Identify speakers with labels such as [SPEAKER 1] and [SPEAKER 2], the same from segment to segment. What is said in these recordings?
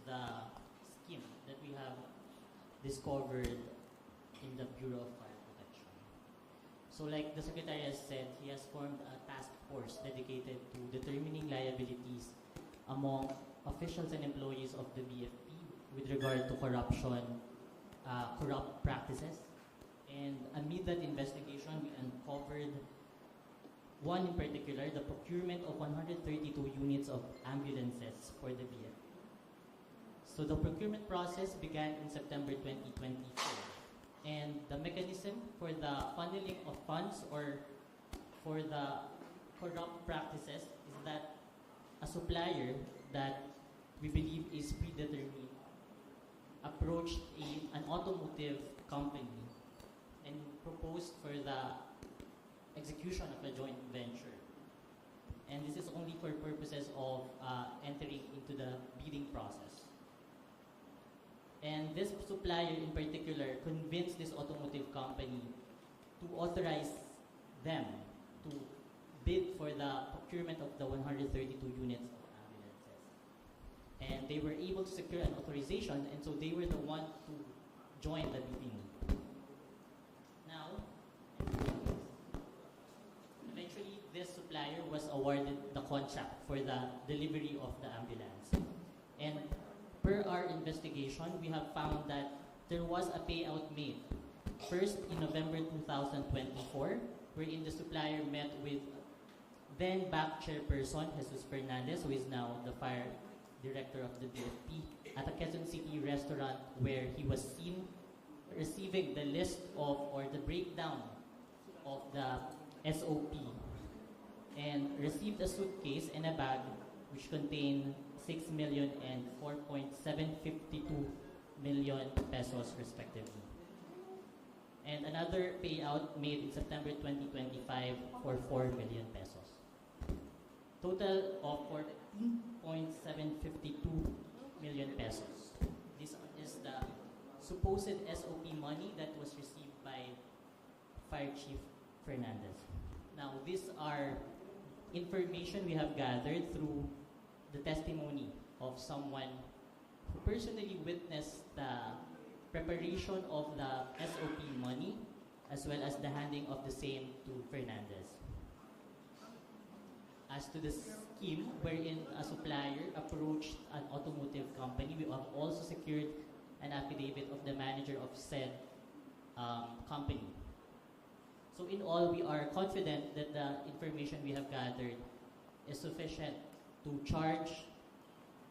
[SPEAKER 1] the scheme that we have discovered in the Bureau of Fire Protection. So like the Secretary has said, he has formed a task force dedicated to determining liabilities among officials and employees of the BFP with regard to corruption, corrupt practices. And amid that investigation, we uncovered one in particular, the procurement of 132 units of ambulances for the BFP. So the procurement process began in September 2024. And the mechanism for the funneling of funds or for the corrupt practices is that a supplier that we believe is predetermined approached an automotive company and proposed for the execution of a joint venture. And this is only for purposes of entering into the bidding process. And this supplier in particular convinced this automotive company to authorize them to bid for the procurement of the 132 units of ambulances. And they were able to secure an authorization, and so they were the one to join the bidding. Now, eventually this supplier was awarded the contract for the delivery of the ambulance. And per our investigation, we have found that there was a payout made. First, in November 2024, wherein the supplier met with then BAC chairperson Jesus Fernandez, who is now the fire director of the BFP, at a Quezon City restaurant where he was seen receiving the list of or the breakdown of the SOP and received a suitcase and a bag which contained 6 million and 4.752 million pesos respectively. And another payout made in September 2025 for 4 million pesos. Total of 14.752 million pesos. This is the supposed SOP money that was received by Fire Chief Fernandez. Now, these are information we have gathered through the testimony of someone who personally witnessed the preparation of the SOP money as well as the handing of the same to Fernandez. As to the scheme wherein a supplier approached an automotive company, we have also secured an affidavit of the manager of said company. So in all, we are confident that the information we have gathered is sufficient to charge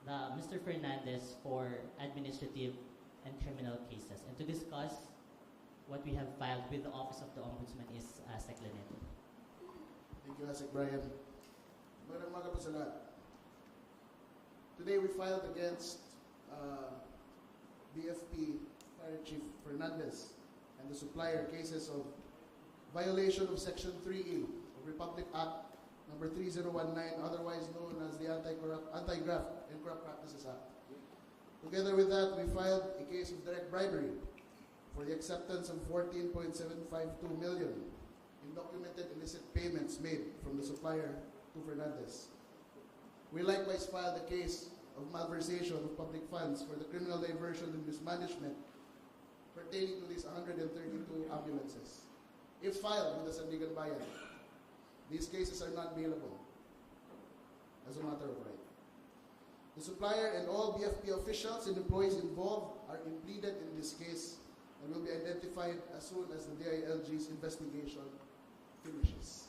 [SPEAKER 1] Mr. Fernandez for administrative and criminal cases. And to discuss what we have filed with the Office of the Ombudsman is Sec. Laneto.
[SPEAKER 2] Thank you, Sec. Brian. Magandang umaga po sa lahat. Today we filed against BFP Fire Chief Fernandez and the supplier cases of violation of Section 3E of Republic Act number 3019, otherwise known as the Anti-Graft and Corrupt Practices Act. Together with that, we filed a case of direct bribery for the acceptance of 14.752 million in documented illicit payments made from the supplier to Fernandez. We likewise filed a case of malversation of public funds for the criminal diversion and mismanagement pertaining to these 132 ambulances. If filed with the Sandigan Bayan, these cases are not bailable as a matter of right. The supplier and all BFP officials and employees involved are impleaded in this case and will be identified as soon as the DILG's investigation finishes.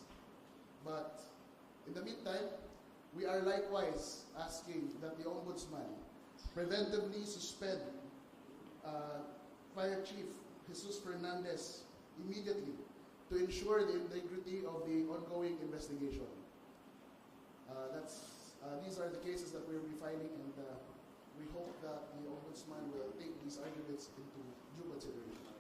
[SPEAKER 2] But in the meantime, we are likewise asking that the Ombudsman preventively suspend Fire Chief Jesus Fernandez immediately to ensure the integrity of the ongoing investigation. These are the cases that we will be filing, and we hope that the Ombudsman will take these arguments into due consideration.